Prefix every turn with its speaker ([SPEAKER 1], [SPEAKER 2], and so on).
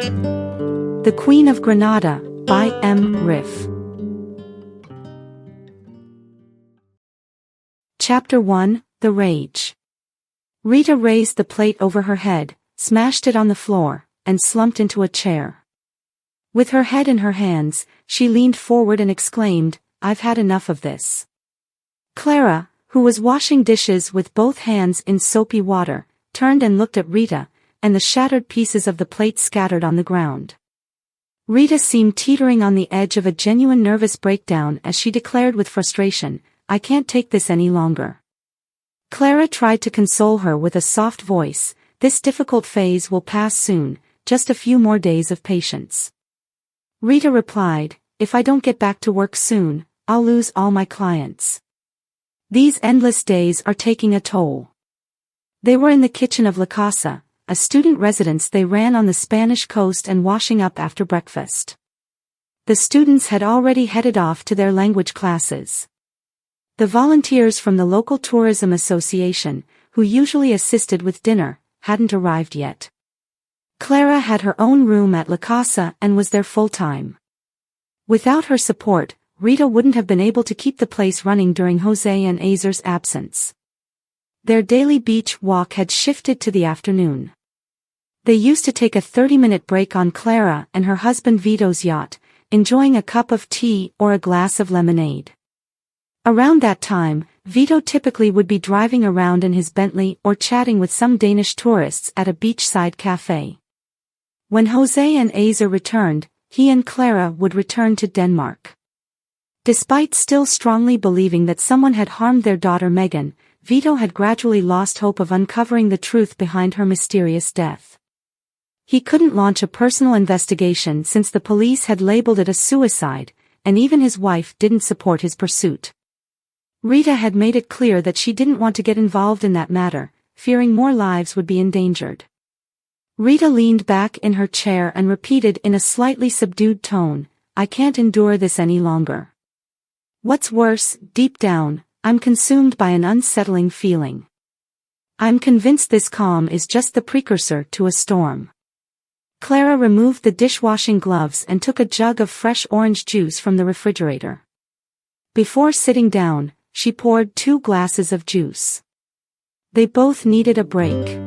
[SPEAKER 1] The Queen of Granada, by M. Riff. Chapter 1, The Rage. Rita raised the plate over her head, smashed it on the floor, and slumped into a chair. With her head in her hands, she leaned forward and exclaimed, "I've had enough of this." Clara, who was washing dishes with both hands in soapy water, turned and looked at Rita, and the shattered pieces of the plate scattered on the ground. Rita seemed teetering on the edge of a genuine nervous breakdown as she declared with frustration, "I can't take this any longer." Clara tried to console her with a soft voice, "This difficult phase will pass soon, just a few more days of patience." Rita replied, "If I don't get back to work soon, I'll lose all my clients. These endless days are taking a toll." They were in the kitchen of La Casa, a student residence they ran on the Spanish coast, and washing up after breakfast. The students had already headed off to their language classes. The volunteers from the local tourism association, who usually assisted with dinner, hadn't arrived yet. Clara had her own room at La Casa and was there full-time. Without her support, Rita wouldn't have been able to keep the place running during Jose and Azer's absence. Their daily beach walk had shifted to the afternoon. They used to take a 30-minute break on Clara and her husband Vito's yacht, enjoying a cup of tea or a glass of lemonade. Around that time, Vito typically would be driving around in his Bentley or chatting with some Danish tourists at a beachside cafe. When Jose and Azer returned, he and Clara would return to Denmark. Despite still strongly believing that someone had harmed their daughter Megan, Vito had gradually lost hope of uncovering the truth behind her mysterious death. He couldn't launch a personal investigation since the police had labeled it a suicide, and even his wife didn't support his pursuit. Rita had made it clear that she didn't want to get involved in that matter, fearing more lives would be endangered. Rita leaned back in her chair and repeated in a slightly subdued tone, "I can't endure this any longer. What's worse, deep down, I'm consumed by an unsettling feeling. I'm convinced this calm is just the precursor to a storm." Clara removed the dishwashing gloves and took a jug of fresh orange juice from the refrigerator. Before sitting down, she poured 2 glasses of juice. They both needed a break.